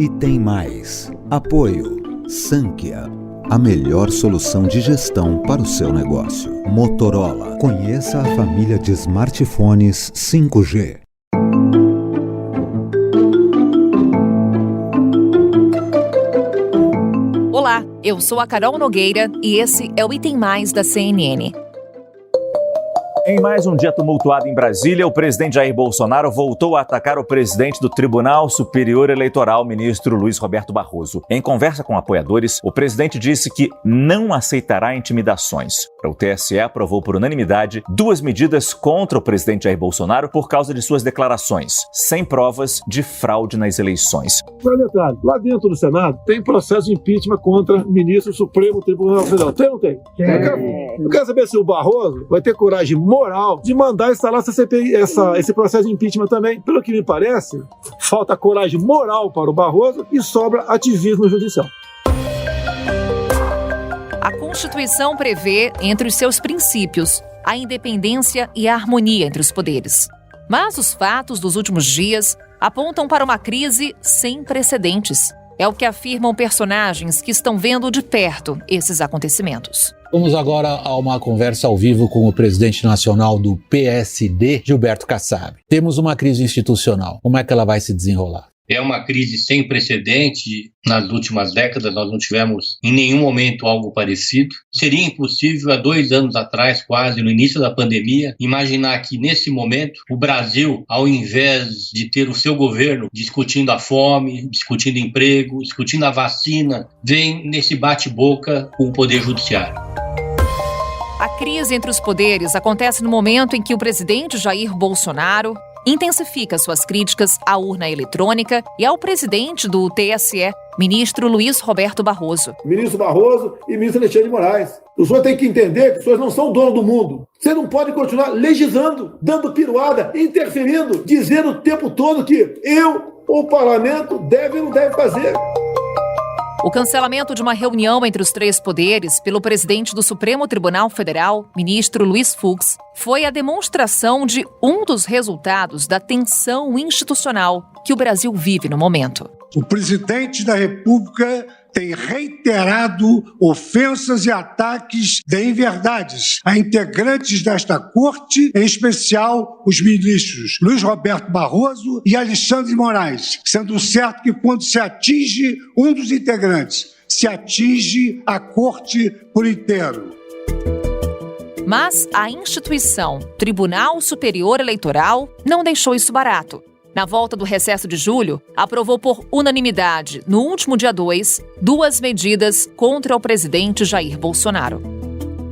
E tem mais. Apoio Sankia, a melhor solução de gestão para o seu negócio. Motorola. Conheça a família de smartphones 5G. Olá, eu sou a Carol Nogueira e esse é o Item Mais da CNN. Em mais um dia tumultuado em Brasília, o presidente Jair Bolsonaro voltou a atacar o presidente do Tribunal Superior Eleitoral, ministro Luiz Roberto Barroso. Em conversa com apoiadores, o presidente disse que não aceitará intimidações. O TSE aprovou por unanimidade 2 medidas contra o presidente Jair Bolsonaro por causa de suas declarações, sem provas de fraude nas eleições. Agora, detalhe, lá dentro do Senado tem processo de impeachment contra o ministro do Supremo Tribunal Federal. Tem ou não tem? Eu quero saber se o Barroso vai ter coragem moral de mandar instalar essa CPI, esse processo de impeachment também. Pelo que me parece, falta coragem moral para o Barroso e sobra ativismo judicial. A Constituição prevê, entre os seus princípios, a independência e a harmonia entre os poderes. Mas os fatos dos últimos dias apontam para uma crise sem precedentes. É o que afirmam personagens que estão vendo de perto esses acontecimentos. Vamos agora a uma conversa ao vivo com o presidente nacional do PSD, Gilberto Kassab. Temos uma crise institucional. Como é que ela vai se desenrolar? É uma crise sem precedente. Nas últimas décadas nós não tivemos em nenhum momento algo parecido. Seria impossível há 2 anos atrás, quase no início da pandemia, imaginar que nesse momento o Brasil, ao invés de ter o seu governo discutindo a fome, discutindo emprego, discutindo a vacina, vem nesse bate-boca com o Poder Judiciário. A crise entre os poderes acontece no momento em que o presidente Jair Bolsonaro intensifica suas críticas à urna eletrônica e ao presidente do TSE, ministro Luiz Roberto Barroso. Ministro Barroso e ministro Alexandre de Moraes. O senhor tem que entender que os senhores não são dono do mundo. Você não pode continuar legislando, dando piruada, interferindo, dizendo o tempo todo que eu ou o parlamento deve ou não deve fazer. O cancelamento de uma reunião entre os 3 poderes pelo presidente do Supremo Tribunal Federal, ministro Luiz Fux, foi a demonstração de um dos resultados da tensão institucional que o Brasil vive no momento. O presidente da República tem reiterado ofensas e ataques de inverdades a integrantes desta corte, em especial os ministros Luiz Roberto Barroso e Alexandre de Moraes, sendo certo que quando se atinge um dos integrantes, se atinge a corte por inteiro. Mas a instituição Tribunal Superior Eleitoral não deixou isso barato. Na volta do recesso de julho, aprovou por unanimidade, no último dia 2, 2 medidas contra o presidente Jair Bolsonaro.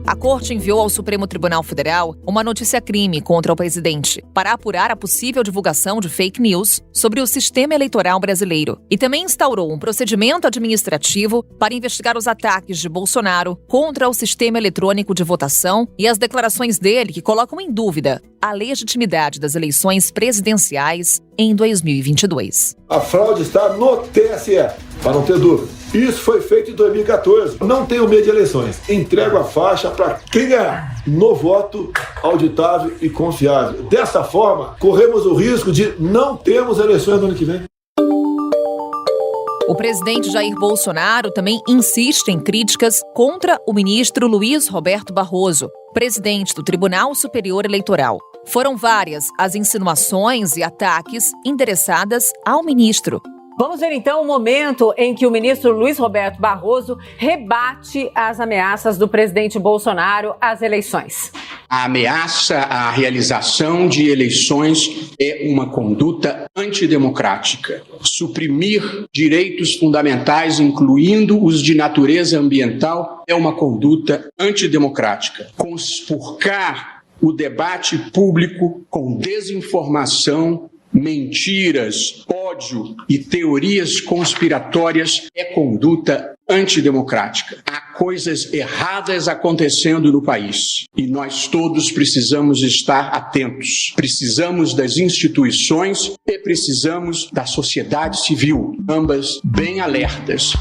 A Corte enviou ao Supremo Tribunal Federal uma notícia-crime contra o presidente para apurar a possível divulgação de fake news sobre o sistema eleitoral brasileiro e também instaurou um procedimento administrativo para investigar os ataques de Bolsonaro contra o sistema eletrônico de votação e as declarações dele que colocam em dúvida a legitimidade das eleições presidenciais em 2022. A fraude está no TSE, para não ter dúvida. Isso foi feito em 2014. Não tenho medo de eleições. Entrego a faixa para quem ganhar no voto auditável e confiável. Dessa forma, corremos o risco de não termos eleições no ano que vem. O presidente Jair Bolsonaro também insiste em críticas contra o ministro Luiz Roberto Barroso, presidente do Tribunal Superior Eleitoral. Foram várias as insinuações e ataques endereçadas ao ministro. Vamos ver então o momento em que o ministro Luiz Roberto Barroso rebate as ameaças do presidente Bolsonaro às eleições. A ameaça à realização de eleições é uma conduta antidemocrática. Suprimir direitos fundamentais, incluindo os de natureza ambiental, é uma conduta antidemocrática. Conspurcar o debate público com desinformação, mentiras, ódio e teorias conspiratórias é conduta antidemocrática. Há coisas erradas acontecendo no país e nós todos precisamos estar atentos. Precisamos das instituições e precisamos da sociedade civil, ambas bem alertas.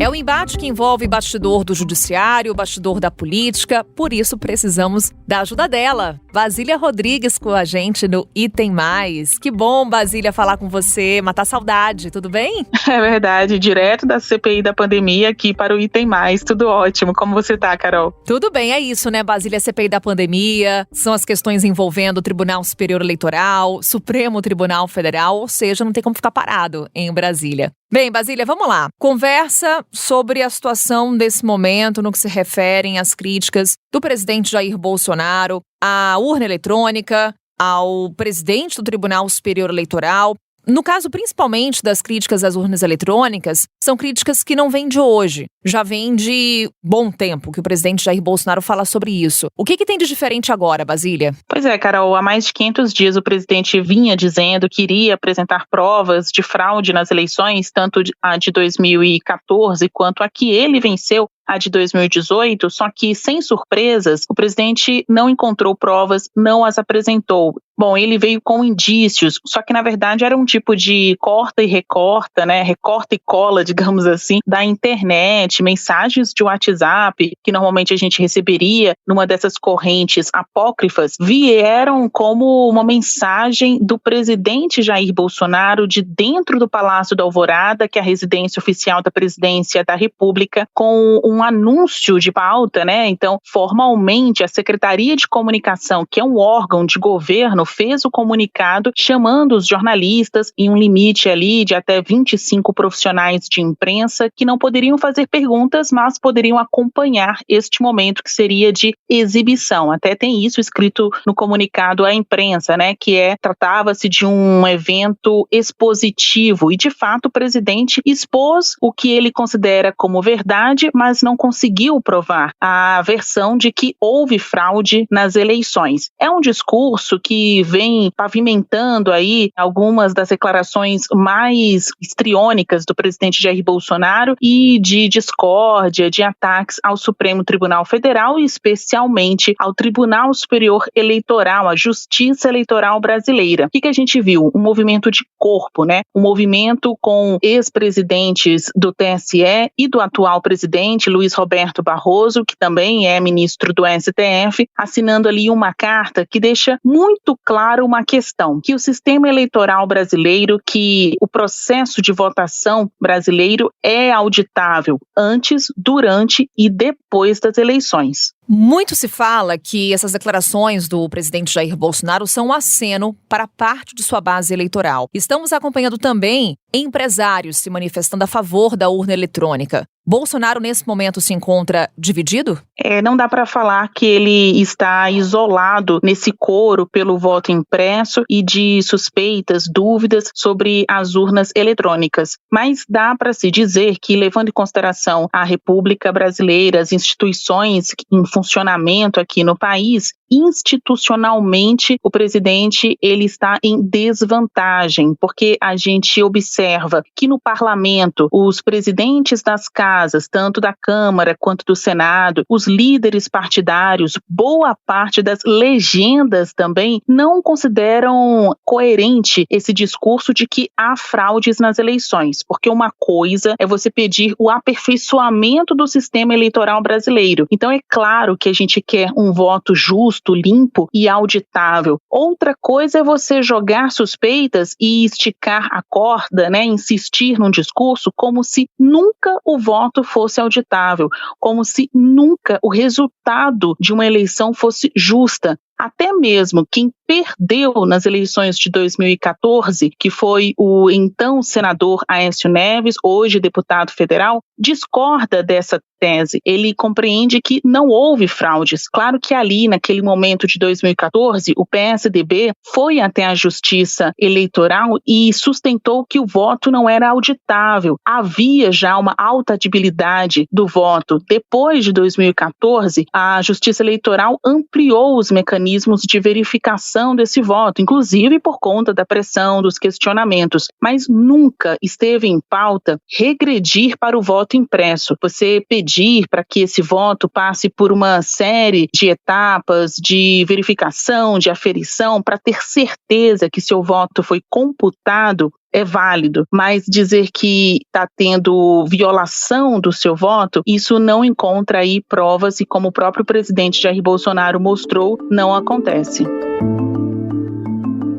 É um embate que envolve bastidor do judiciário, bastidor da política, por isso precisamos da ajuda dela. Basília Rodrigues com a gente no Item Mais. Que bom, Basília, falar com você, matar saudade, tudo bem? É verdade, direto da CPI da pandemia aqui para o Item Mais, tudo ótimo. Como você tá, Carol? Tudo bem, é isso, né, Basília? CPI da pandemia, são as questões envolvendo o Tribunal Superior Eleitoral, Supremo Tribunal Federal, ou seja, não tem como ficar parado em Brasília. Bem, Basília, vamos lá. Conversa sobre a situação desse momento no que se referem às críticas do presidente Jair Bolsonaro à urna eletrônica, ao presidente do Tribunal Superior Eleitoral. No caso, principalmente das críticas às urnas eletrônicas, são críticas que não vêm de hoje. Já vem de bom tempo que o presidente Jair Bolsonaro fala sobre isso. O que tem de diferente agora, Basília? Pois é, Carol, há mais de 500 dias o presidente vinha dizendo que iria apresentar provas de fraude nas eleições, tanto a de 2014 quanto a que ele venceu, a de 2018, só que, sem surpresas, o presidente não encontrou provas, não as apresentou. Bom, ele veio com indícios, só que, na verdade, era um tipo de corta e recorta, né? Recorta e cola, digamos assim, da internet, mensagens de WhatsApp, que normalmente a gente receberia numa dessas correntes apócrifas, vieram como uma mensagem do presidente Jair Bolsonaro de dentro do Palácio da Alvorada, que é a residência oficial da Presidência da República, com um anúncio de pauta, né? Então, formalmente, a Secretaria de Comunicação, que é um órgão de governo, fez o comunicado chamando os jornalistas em um limite ali de até 25 profissionais de imprensa que não poderiam fazer perguntas, mas poderiam acompanhar este momento que seria de exibição. Até tem isso escrito no comunicado à imprensa, né? Que tratava-se de um evento expositivo e, de fato, o presidente expôs o que ele considera como verdade, mas não conseguiu provar a versão de que houve fraude nas eleições. É um discurso que vem pavimentando aí algumas das declarações mais histriônicas do presidente Jair Bolsonaro e de discórdia, de ataques ao Supremo Tribunal Federal e especialmente ao Tribunal Superior Eleitoral, a Justiça Eleitoral Brasileira. O que a gente viu? Um movimento de corpo, né? Um movimento com ex-presidentes do TSE e do atual presidente, Luiz Roberto Barroso, que também é ministro do STF, assinando ali uma carta que deixa muito claro uma questão, que o sistema eleitoral brasileiro, que o processo de votação brasileiro é auditável antes, durante e depois das eleições. Muito se fala que essas declarações do presidente Jair Bolsonaro são um aceno para parte de sua base eleitoral. Estamos acompanhando também empresários se manifestando a favor da urna eletrônica. Bolsonaro, nesse momento, se encontra dividido? Não dá para falar que ele está isolado nesse coro pelo voto impresso e de suspeitas, dúvidas sobre as urnas eletrônicas. Mas dá para se dizer que, levando em consideração a República Brasileira, as instituições em funcionamento aqui no país, institucionalmente o presidente ele está em desvantagem, porque a gente observa que no parlamento os presidentes das casas, tanto da Câmara quanto do Senado, os líderes partidários, boa parte das legendas também não consideram coerente esse discurso de que há fraudes nas eleições, porque uma coisa é você pedir o aperfeiçoamento do sistema eleitoral brasileiro. Então é claro que a gente quer um voto justo, limpo e auditável. Outra coisa é você jogar suspeitas e esticar a corda, né, insistir num discurso como se nunca o voto fosse auditável, como se nunca o resultado de uma eleição fosse justa. Até mesmo quem perdeu nas eleições de 2014, que foi o então senador Aécio Neves, hoje deputado federal, discorda dessa tese. Ele compreende que não houve fraudes. Claro que ali, naquele momento de 2014, o PSDB foi até a Justiça Eleitoral e sustentou que o voto não era auditável. Havia já uma auditabilidade do voto. Depois de 2014, a Justiça Eleitoral ampliou os mecanismos de verificação desse voto, inclusive por conta da pressão, dos questionamentos, mas nunca esteve em pauta regredir para o voto impresso. Você pedir pedir para que esse voto passe por uma série de etapas de verificação, de aferição, para ter certeza que seu voto foi computado, é válido, mas dizer que está tendo violação do seu voto, isso não encontra aí provas e, como o próprio presidente Jair Bolsonaro mostrou, não acontece.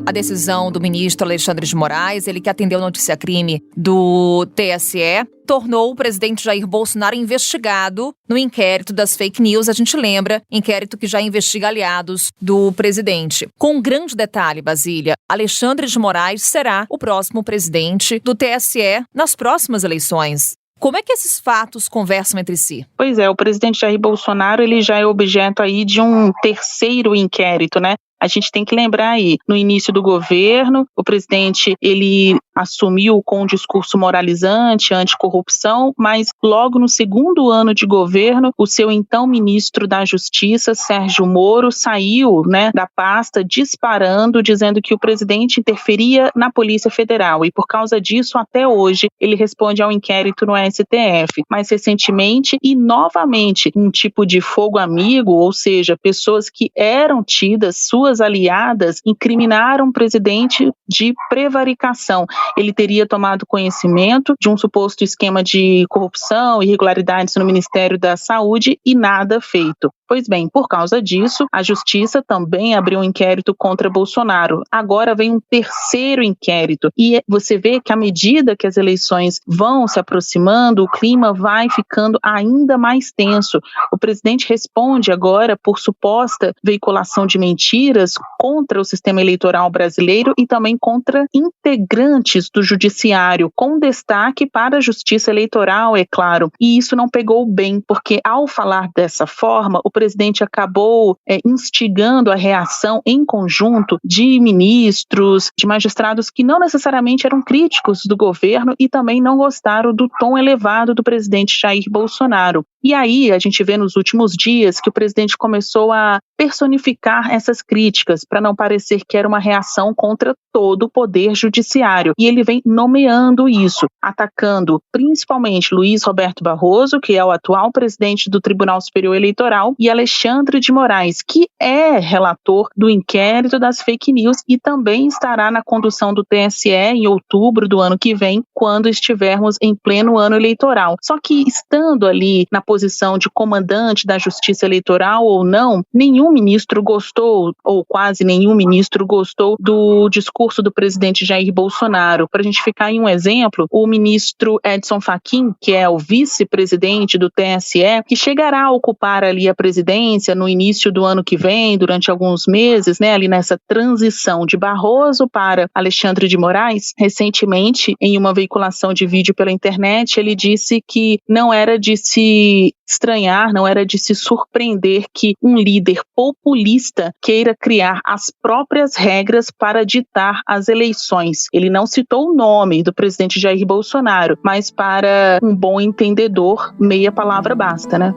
A decisão do ministro Alexandre de Moraes, ele que atendeu a notícia-crime do TSE, tornou o presidente Jair Bolsonaro investigado no inquérito das fake news. A gente lembra, inquérito que já investiga aliados do presidente. Com um grande detalhe, Basília, Alexandre de Moraes será o próximo presidente do TSE nas próximas eleições. Como é que esses fatos conversam entre si? Pois é, o presidente Jair Bolsonaro ele já é objeto aí de um terceiro inquérito, né? A gente tem que lembrar aí, no início do governo, o presidente ele assumiu com um discurso moralizante, anticorrupção, mas logo no segundo ano de governo, o seu então ministro da Justiça, Sérgio Moro, saiu, da pasta disparando, dizendo que o presidente interferia na Polícia Federal e por causa disso, até hoje, ele responde ao inquérito no STF. Mais recentemente e novamente, um tipo de fogo amigo, ou seja, pessoas que eram tidas suas aliadas incriminaram o presidente de prevaricação. Ele teria tomado conhecimento de um suposto esquema de corrupção, irregularidades no Ministério da Saúde e nada feito. Pois bem, por causa disso, a Justiça também abriu um inquérito contra Bolsonaro. Agora vem um terceiro inquérito. E você vê que à medida que as eleições vão se aproximando, o clima vai ficando ainda mais tenso. O presidente responde agora por suposta veiculação de mentiras contra o sistema eleitoral brasileiro e também contra integrantes do judiciário, com destaque para a Justiça Eleitoral, é claro. E isso não pegou bem, porque ao falar dessa forma, o presidente acabou instigando a reação em conjunto de ministros, de magistrados que não necessariamente eram críticos do governo e também não gostaram do tom elevado do presidente Jair Bolsonaro. E aí a gente vê nos últimos dias que o presidente começou a personificar essas críticas para não parecer que era uma reação contra todo o poder judiciário. E ele vem nomeando isso, atacando principalmente Luiz Roberto Barroso, que é o atual presidente do Tribunal Superior Eleitoral, e Alexandre de Moraes, que é relator do inquérito das fake news e também estará na condução do TSE em outubro do ano que vem, quando estivermos em pleno ano eleitoral. Só que estando ali na posição de comandante da Justiça Eleitoral ou não, nenhum ministro gostou, ou quase nenhum ministro gostou do discurso do presidente Jair Bolsonaro. Para a gente ficar em um exemplo, o ministro Edson Fachin, que é o vice-presidente do TSE, que chegará a ocupar ali a presidência no início do ano que vem, durante alguns meses, ali nessa transição de Barroso para Alexandre de Moraes, recentemente, em uma veiculação de vídeo pela internet, ele disse que não era de se estranhar, não era de se surpreender que um líder populista queira criar as próprias regras para ditar as eleições. Ele não citou o nome do presidente Jair Bolsonaro, mas para um bom entendedor, meia palavra basta, né?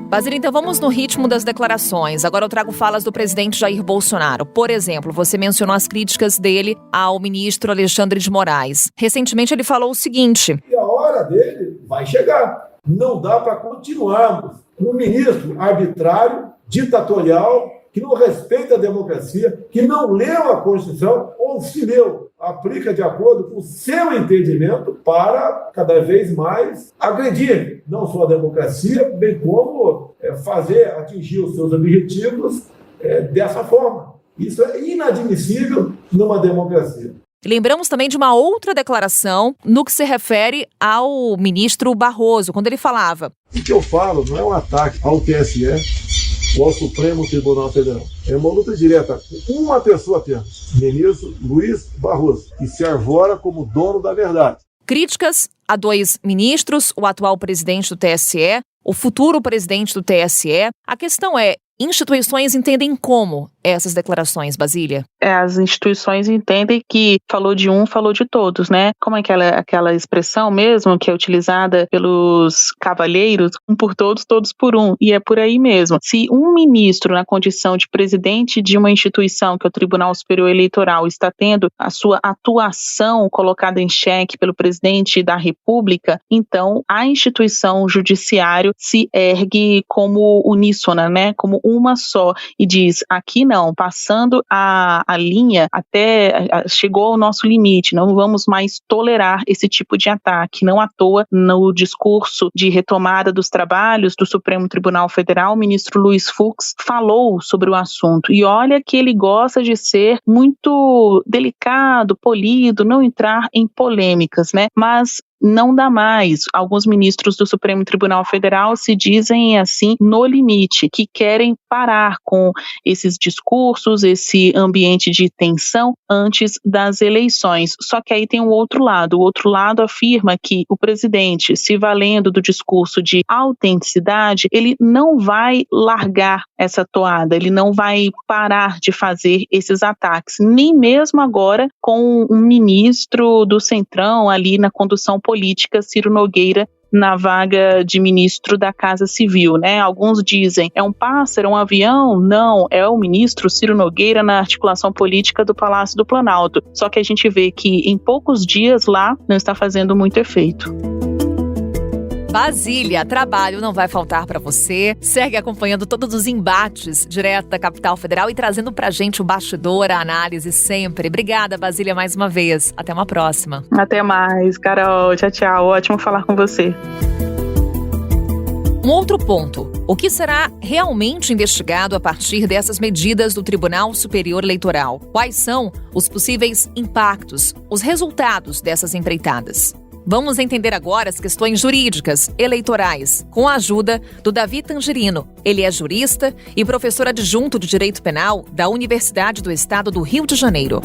Basília, então vamos no ritmo das declarações. Agora eu trago falas do presidente Jair Bolsonaro. Por exemplo, você mencionou as críticas dele ao ministro Alexandre de Moraes. Recentemente ele falou o seguinte: e a hora dele vai chegar. Não dá para continuarmos com um ministro arbitrário, ditatorial, que não respeita a democracia, que não leu a Constituição, ou se leu, aplica de acordo com o seu entendimento para cada vez mais agredir não só a democracia, bem como atingir os seus objetivos dessa forma. Isso é inadmissível numa democracia. Lembramos também de uma outra declaração no que se refere ao ministro Barroso, quando ele falava: o que eu falo não é um ataque ao TSE ou ao Supremo Tribunal Federal. É uma luta direta com uma pessoa apenas, ministro Luiz Barroso, que se arvora como dono da verdade. Críticas a dois ministros, o atual presidente do TSE, o futuro presidente do TSE. A questão é, instituições entendem como essas declarações, Basília? As instituições entendem que falou de um, falou de todos, né? Como é aquela expressão mesmo que é utilizada pelos cavalheiros, um por todos, todos por um, e é por aí mesmo. Se um ministro, na condição de presidente de uma instituição, que é o Tribunal Superior Eleitoral, está tendo a sua atuação colocada em xeque pelo presidente da República, então a instituição judiciário se ergue como uníssona, né? Como uma só, e diz, aqui não, passando a linha, até chegou ao nosso limite, não vamos mais tolerar esse tipo de ataque. Não à toa, no discurso de retomada dos trabalhos do Supremo Tribunal Federal, o ministro Luiz Fux falou sobre o assunto, e olha que ele gosta de ser muito delicado, polido, não entrar em polêmicas, né? Mas não dá mais. Alguns ministros do Supremo Tribunal Federal se dizem assim no limite, que querem parar com esses discursos, esse ambiente de tensão antes das eleições. Só que aí tem o outro lado. O outro lado afirma que o presidente, se valendo do discurso de autenticidade, ele não vai largar essa toada, ele não vai parar de fazer esses ataques, nem mesmo agora com um ministro do Centrão ali na condução política, Ciro Nogueira, na vaga de ministro da Casa Civil, né? Alguns dizem, é um pássaro, um avião? Não, é o ministro Ciro Nogueira na articulação política do Palácio do Planalto. Só que a gente vê que em poucos dias lá não está fazendo muito efeito. Basília, trabalho não vai faltar para você. Segue acompanhando todos os embates direto da capital federal e trazendo pra gente o bastidor, a análise sempre. Obrigada, Basília, mais uma vez. Até uma próxima. Até mais, Carol. Tchau, tchau. Ótimo falar com você. Um outro ponto. O que será realmente investigado a partir dessas medidas do Tribunal Superior Eleitoral? Quais são os possíveis impactos, os resultados dessas empreitadas? Vamos entender agora as questões jurídicas eleitorais, com a ajuda do Davi Tangerino. Ele é jurista e professor adjunto de Direito Penal da Universidade do Estado do Rio de Janeiro.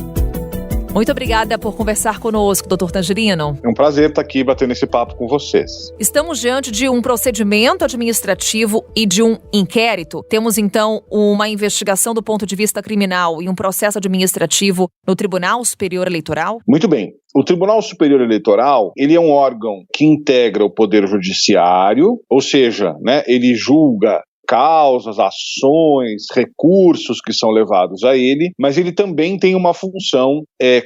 Muito obrigada por conversar conosco, doutor Tangerino. É um prazer estar aqui batendo esse papo com vocês. Estamos diante de um procedimento administrativo e de um inquérito. Temos, então, uma investigação do ponto de vista criminal e um processo administrativo no Tribunal Superior Eleitoral? Muito bem. O Tribunal Superior Eleitoral, ele é um órgão que integra o Poder Judiciário, ou seja, né, ele julga causas, ações, recursos que são levados a ele, mas ele também tem uma função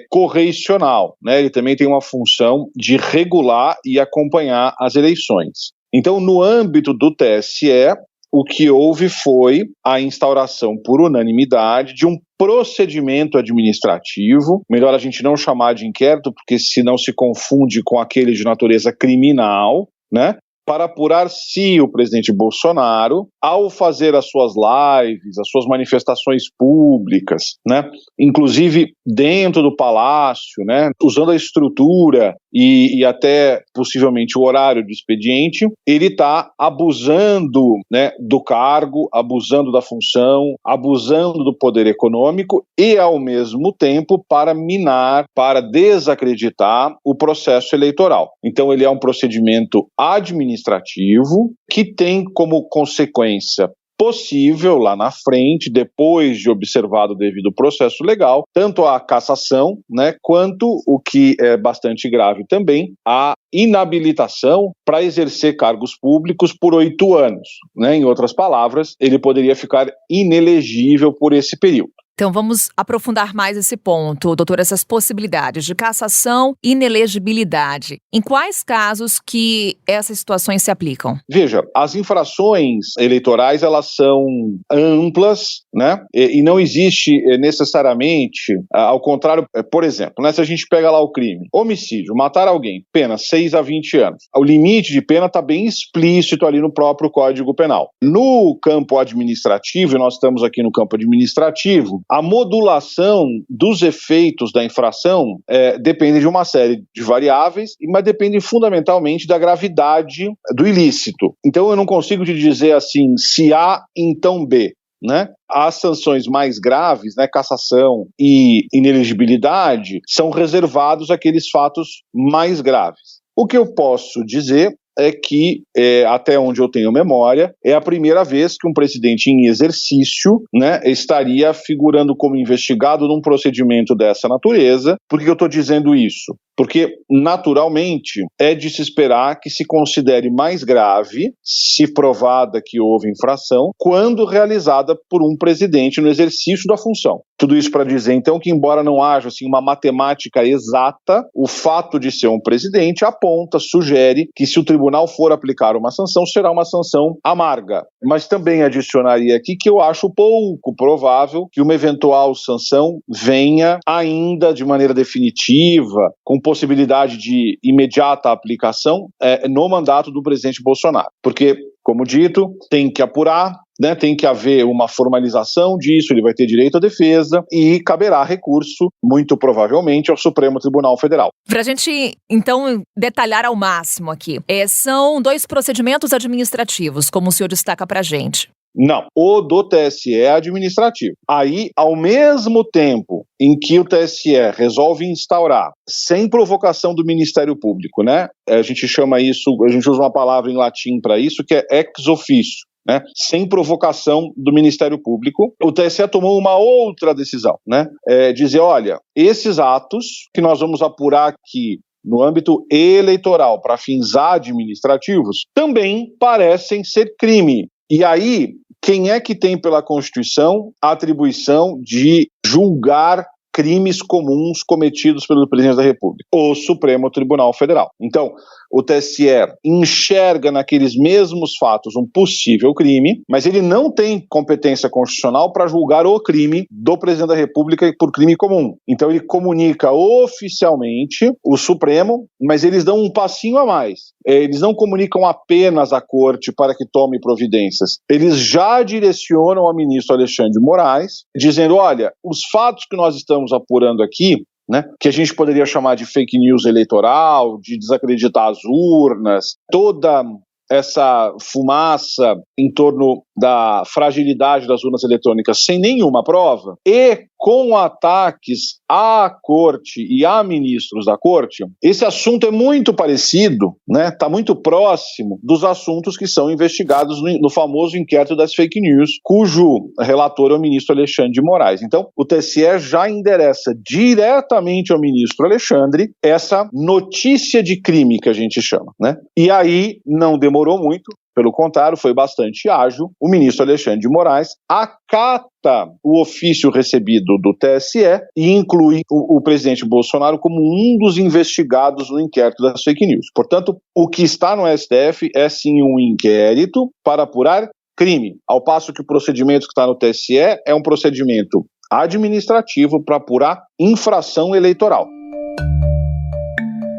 correicional, né? Ele também tem uma função de regular e acompanhar as eleições. Então, no âmbito do TSE, o que houve foi a instauração por unanimidade de um procedimento administrativo, melhor a gente não chamar de inquérito, porque senão se confunde com aquele de natureza criminal, né? Para apurar se o presidente Bolsonaro, ao fazer as suas lives, as suas manifestações públicas, né, inclusive dentro do palácio, né, usando a estrutura e até possivelmente o horário de expediente, ele está abusando, né, do cargo, abusando da função, abusando do poder econômico e, ao mesmo tempo, para minar, para desacreditar o processo eleitoral. Então, ele é um procedimento administrativo que tem como consequência possível lá na frente, depois de observado o devido processo legal, tanto a cassação, né, quanto, o que é bastante grave também, a inabilitação para exercer cargos públicos por 8 anos. Né? Em outras palavras, ele poderia ficar inelegível por esse período. Então vamos aprofundar mais esse ponto, doutor, essas possibilidades de cassação e inelegibilidade. Em quais casos que essas situações se aplicam? Veja, as infrações eleitorais, elas são amplas, né? E não existe necessariamente, ao contrário, por exemplo, né, se a gente pega lá o crime, homicídio, matar alguém, pena 6 a 20 anos. O limite de pena está bem explícito ali no próprio Código Penal. No campo administrativo, e nós estamos aqui no campo administrativo, a modulação dos efeitos da infração depende de uma série de variáveis, mas depende fundamentalmente da gravidade do ilícito. Então eu não consigo te dizer assim, se A, então B. Né? As sanções mais graves, né, cassação e inelegibilidade, são reservados àqueles fatos mais graves. O que eu posso dizer é que, até onde eu tenho memória, é a primeira vez que um presidente em exercício, né, estaria figurando como investigado num procedimento dessa natureza. Por que eu estou dizendo isso? Porque, naturalmente, é de se esperar que se considere mais grave, se provada que houve infração, quando realizada por um presidente no exercício da função. Tudo isso para dizer, então, que embora não haja assim, uma matemática exata, o fato de ser um presidente aponta, sugere que se o tribunal for aplicar uma sanção, será uma sanção amarga. Mas também adicionaria aqui que eu acho pouco provável que uma eventual sanção venha ainda de maneira definitiva, com possibilidade de imediata aplicação no mandato do presidente Bolsonaro. Porque, como dito, tem que apurar, né, tem que haver uma formalização disso, ele vai ter direito à defesa e caberá recurso, muito provavelmente, ao Supremo Tribunal Federal. Para a gente, então, detalhar ao máximo aqui, são 2 procedimentos administrativos, como o senhor destaca para a gente. Não, o do TSE é administrativo. Aí, ao mesmo tempo em que o TSE resolve instaurar, sem provocação do Ministério Público, né? A gente chama isso, a gente usa uma palavra em latim para isso, que é ex officio, né? Sem provocação do Ministério Público, o TSE tomou uma outra decisão, né? Dizer, olha, esses atos que nós vamos apurar aqui no âmbito eleitoral para fins administrativos também parecem ser crime. E aí, quem é que tem pela Constituição a atribuição de julgar crimes comuns cometidos pelo presidente da República? O Supremo Tribunal Federal. Então, o TSE enxerga naqueles mesmos fatos um possível crime, mas ele não tem competência constitucional para julgar o crime do presidente da República por crime comum. Então ele comunica oficialmente o Supremo, mas eles dão um passinho a mais. Eles não comunicam apenas à Corte para que tome providências. Eles já direcionam ao ministro Alexandre de Moraes, dizendo, olha, os fatos que nós estamos apurando aqui, né, que a gente poderia chamar de fake news eleitoral, de desacreditar as urnas, toda essa fumaça em torno da fragilidade das urnas eletrônicas sem nenhuma prova e com ataques à Corte e a ministros da Corte, esse assunto é muito parecido, né? Está muito próximo dos assuntos que são investigados no famoso inquérito das fake news, cujo relator é o ministro Alexandre de Moraes. Então, o TSE já endereça diretamente ao ministro Alexandre essa notícia de crime que a gente chama, né? E aí não demorou muito. Pelo contrário, foi bastante ágil. O ministro Alexandre de Moraes acata o ofício recebido do TSE e inclui o presidente Bolsonaro como um dos investigados no inquérito das fake news. Portanto, o que está no STF é sim um inquérito para apurar crime, ao passo que o procedimento que está no TSE é um procedimento administrativo para apurar infração eleitoral.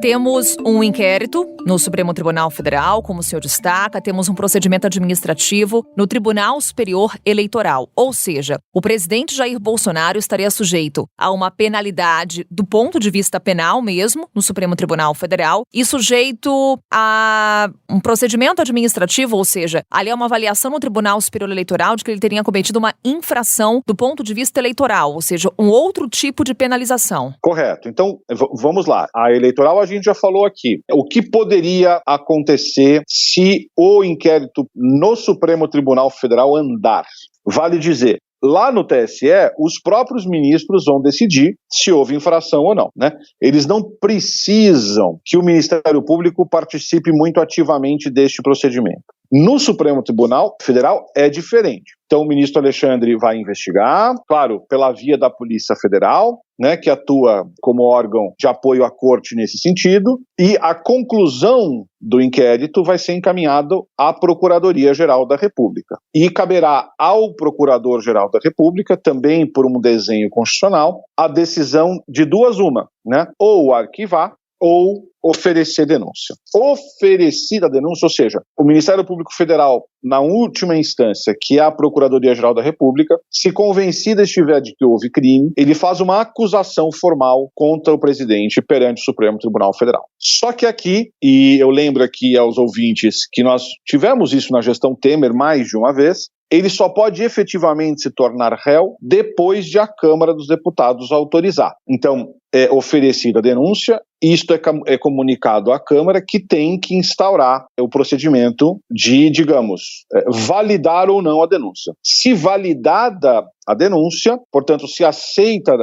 Temos um inquérito no Supremo Tribunal Federal, como o senhor destaca, temos um procedimento administrativo no Tribunal Superior Eleitoral. Ou seja, o presidente Jair Bolsonaro estaria sujeito a uma penalidade do ponto de vista penal mesmo, no Supremo Tribunal Federal, e sujeito a um procedimento administrativo, ou seja, ali é uma avaliação no Tribunal Superior Eleitoral de que ele teria cometido uma infração do ponto de vista eleitoral, ou seja, um outro tipo de penalização. Correto. Então, vamos lá. A eleitoral a gente já falou aqui. O que poderia acontecer se o inquérito no Supremo Tribunal Federal andar? Vale dizer, lá no TSE, os próprios ministros vão decidir se houve infração ou não, né? Eles não precisam que o Ministério Público participe muito ativamente deste procedimento. No Supremo Tribunal Federal é diferente. Então o ministro Alexandre vai investigar, claro, pela via da Polícia Federal, né, que atua como órgão de apoio à Corte nesse sentido, e a conclusão do inquérito vai ser encaminhado à Procuradoria-Geral da República. E caberá ao Procurador-Geral da República, também por um desenho constitucional, a decisão de duas uma, né? Ou arquivar ou oferecer denúncia. Oferecida a denúncia, ou seja, o Ministério Público Federal, na última instância, que é a Procuradoria-Geral da República, se convencida estiver de que houve crime, ele faz uma acusação formal contra o presidente perante o Supremo Tribunal Federal. Só que aqui, e eu lembro aqui aos ouvintes que nós tivemos isso na gestão Temer mais de uma vez, ele só pode efetivamente se tornar réu depois de a Câmara dos Deputados autorizar. Então, é oferecida a denúncia, isto é comunicado à Câmara, que tem que instaurar o procedimento de, digamos, validar ou não a denúncia. Se validada a denúncia, portanto, se aceita,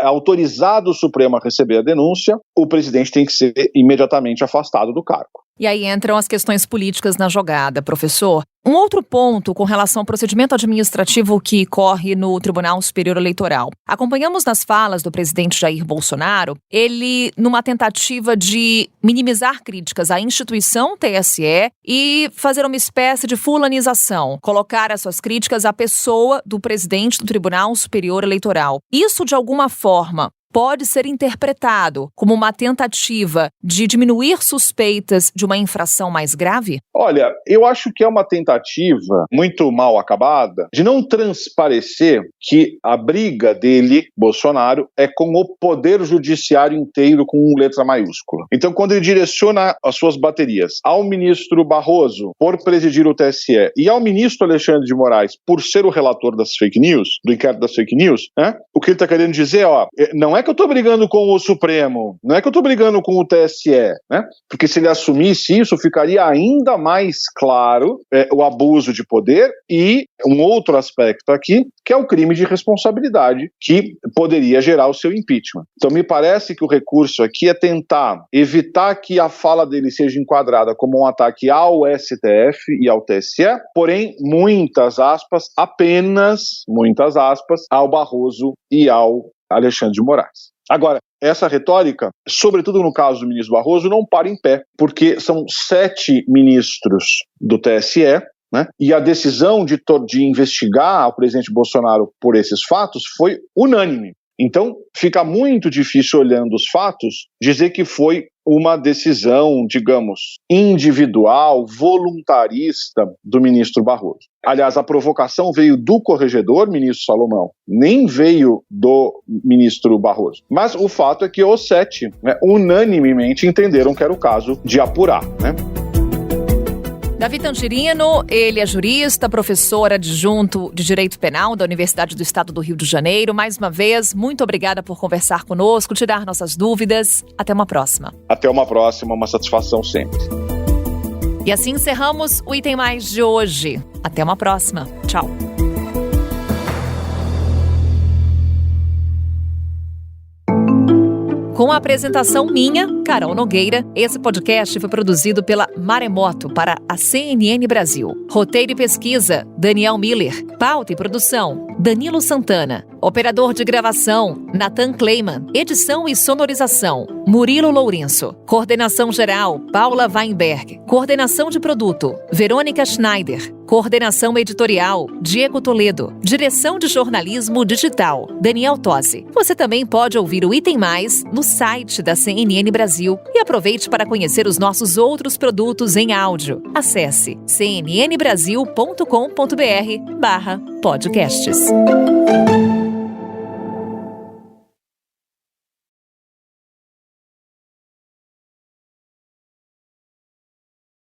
autorizado o Supremo a receber a denúncia, o presidente tem que ser imediatamente afastado do cargo. E aí entram as questões políticas na jogada, professor. Um outro ponto com relação ao procedimento administrativo que corre no Tribunal Superior Eleitoral. Acompanhamos nas falas do presidente Jair Bolsonaro, ele numa tentativa de minimizar críticas à instituição TSE e fazer uma espécie de fulanização, colocar as suas críticas à pessoa do presidente do Tribunal Superior Eleitoral. Isso, de alguma forma, pode ser interpretado como uma tentativa de diminuir suspeitas de uma infração mais grave? Olha, eu acho que é uma tentativa muito mal acabada de não transparecer que a briga dele, Bolsonaro, é com o poder judiciário inteiro com letra maiúscula. Então, quando ele direciona as suas baterias ao ministro Barroso por presidir o TSE e ao ministro Alexandre de Moraes por ser o relator das fake news, do inquérito das fake news, o que ele está querendo dizer, não é que eu estou brigando com o Supremo, não é que eu estou brigando com o TSE, porque se ele assumisse isso, ficaria ainda mais claro o abuso de poder e um outro aspecto aqui, que é o crime de responsabilidade, que poderia gerar o seu impeachment. Então me parece que o recurso aqui é tentar evitar que a fala dele seja enquadrada como um ataque ao STF e ao TSE, porém, muitas aspas, apenas, muitas aspas, ao Barroso e ao Alexandre de Moraes. Agora, essa retórica, sobretudo no caso do ministro Barroso, não para em pé, porque são 7 ministros do TSE, e a decisão de investigar o presidente Bolsonaro por esses fatos foi unânime. Então, fica muito difícil, olhando os fatos, dizer que foi uma decisão, digamos, individual, voluntarista do ministro Barroso. Aliás, a provocação veio do corregedor, ministro Salomão, nem veio do ministro Barroso. Mas o fato é que os 7, unanimemente entenderam que era o caso de apurar, Davi Tangerino, ele é jurista, professor adjunto de Direito Penal da Universidade do Estado do Rio de Janeiro. Mais uma vez, muito obrigada por conversar conosco, tirar nossas dúvidas. Até uma próxima. Até uma próxima, uma satisfação sempre. E assim encerramos o Item Mais de hoje. Até uma próxima. Tchau. Com a apresentação minha, Carol Nogueira, esse podcast foi produzido pela Maremoto para a CNN Brasil. Roteiro e pesquisa, Daniel Miller. Pauta e produção, Danilo Santana. Operador de gravação, Nathan Kleiman. Edição e sonorização, Murilo Lourenço. Coordenação geral, Paula Weinberg. Coordenação de produto, Verônica Schneider. Coordenação editorial, Diego Toledo. Direção de jornalismo digital, Daniel Tosi. Você também pode ouvir o Item Mais no site da CNN Brasil e aproveite para conhecer os nossos outros produtos em áudio. Acesse cnnbrasil.com.br/podcasts.